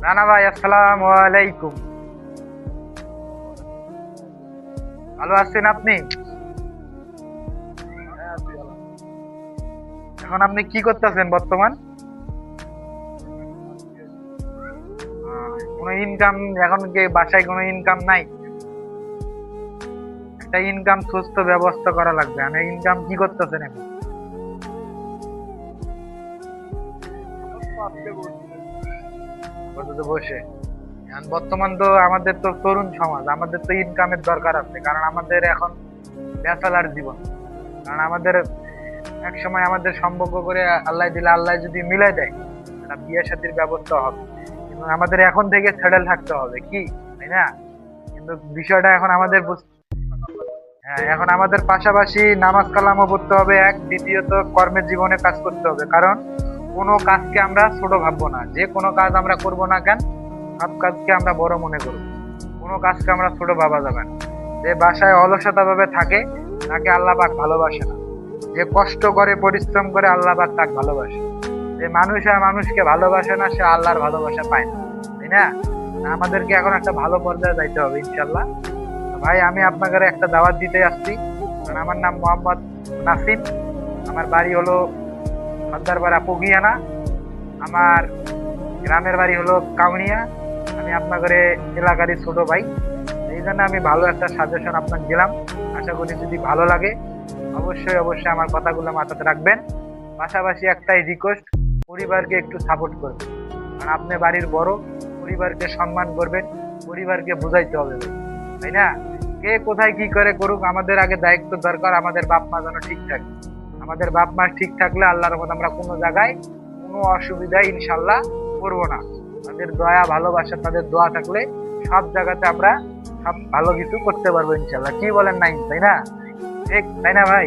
রানা ভাই, আসসালামু আলাইকুম। ভালো আছেন আপনি? এখন আপনি কি করতেছেন বর্তমান? কোনো ইনকাম? এখন কি বাসায় কোনো ইনকাম নাই? একটা ইনকাম সোর্স তো ব্যবস্থা করা লাগবে। আমি ইনকাম কি করতেছেন এখন? আপাতত বসে। এখন বর্তমান তো আমাদের তো তরুণ সমাজ, আমাদের তো ইনকামের দরকার আছে, কারণ আমাদের এখন ব্যাচেলার জীবন। কারণ আমাদের এক সময় আমাদের সম্পর্ক করে আল্লাহ দিলে, আল্লাহ যদি মিলাই দেয়, একটা বিয়ে শাদীর ব্যবস্থা হবে। কিন্তু আমাদের এখন থেকে সেটেল থাকতে হবে, কি তাই না? কিন্তু বিষয়টা এখন আমাদের হ্যাঁ, এখন আমাদের পাশাপাশি নামাজ কালামও পড়তে হবে, এক দ্বিতীয়ত কর্মের জীবনে কাজ করতে হবে। কারণ কোনো কাজকে আমরা ছোট ভাববো না। যে কোনো কাজ আমরা করব না কেন, সব কাজকে আমরা বড় মনে করবো। কোনো কাজকে আমরা ছোট ভাবা যাবে না। যে বাসায় অলসতা ভাবে থাকে, তাকে আল্লাহ পাক ভালোবাসে না। যে কষ্ট করে পরিশ্রম করে, আল্লাহ পাক তাকে ভালোবাসে। যে মানুষ আর মানুষকে ভালোবাসে না, সে আল্লাহর ভালোবাসা পায় না, তাই না? আমাদেরকে এখন একটা ভালো পর্যায়ে যাইতে হবে ইনশাল্লাহ। ভাই, আমি আপনাকে একটা দাওয়াত দিতে আসছি। কারণ আমার নাম মোহাম্মদ নাসিম। আমার বাড়ি হলো সর্দারপাড়া পগিয়ানা। আমার গ্রামের বাড়ি হলো কাউনিয়া। আমি আপনাদের এলাকারই ছোট ভাই। এই জন্য আমি ভালো একটা সাজেশন আপনাকে দিলাম। আশা করি যদি ভালো লাগে, অবশ্যই অবশ্যই আমার কথাগুলো মাথাতে রাখবেন। পাশাপাশি একটাই রিকোয়েস্ট, পরিবারকে একটু সাপোর্ট করবেন। কারণ আপনি বাড়ির বড়, পরিবারকে সম্মান করবেন, পরিবারকে বুঝাইতে হবে ভাই, তাই না? কে কোথায় কি করে করুক, আমাদের আগে দায়িত্ব দরকার আমাদের বাপ মা যেন ঠিক থাকে। আমাদের বাপ মা ঠিক থাকলে আল্লাহর রহমতে আমরা কোনো জায়গায় কোনো অসুবিধায় ইনশাল্লাহ করবো না। তাদের দয়া ভালোবাসা, তাদের দোয়া থাকলে সব জায়গাতে আমরা সব ভালো কিছু করতে পারবো ইনশাল্লাহ। কি বলেন নাই, তাই না? ঠিক তাই না ভাই?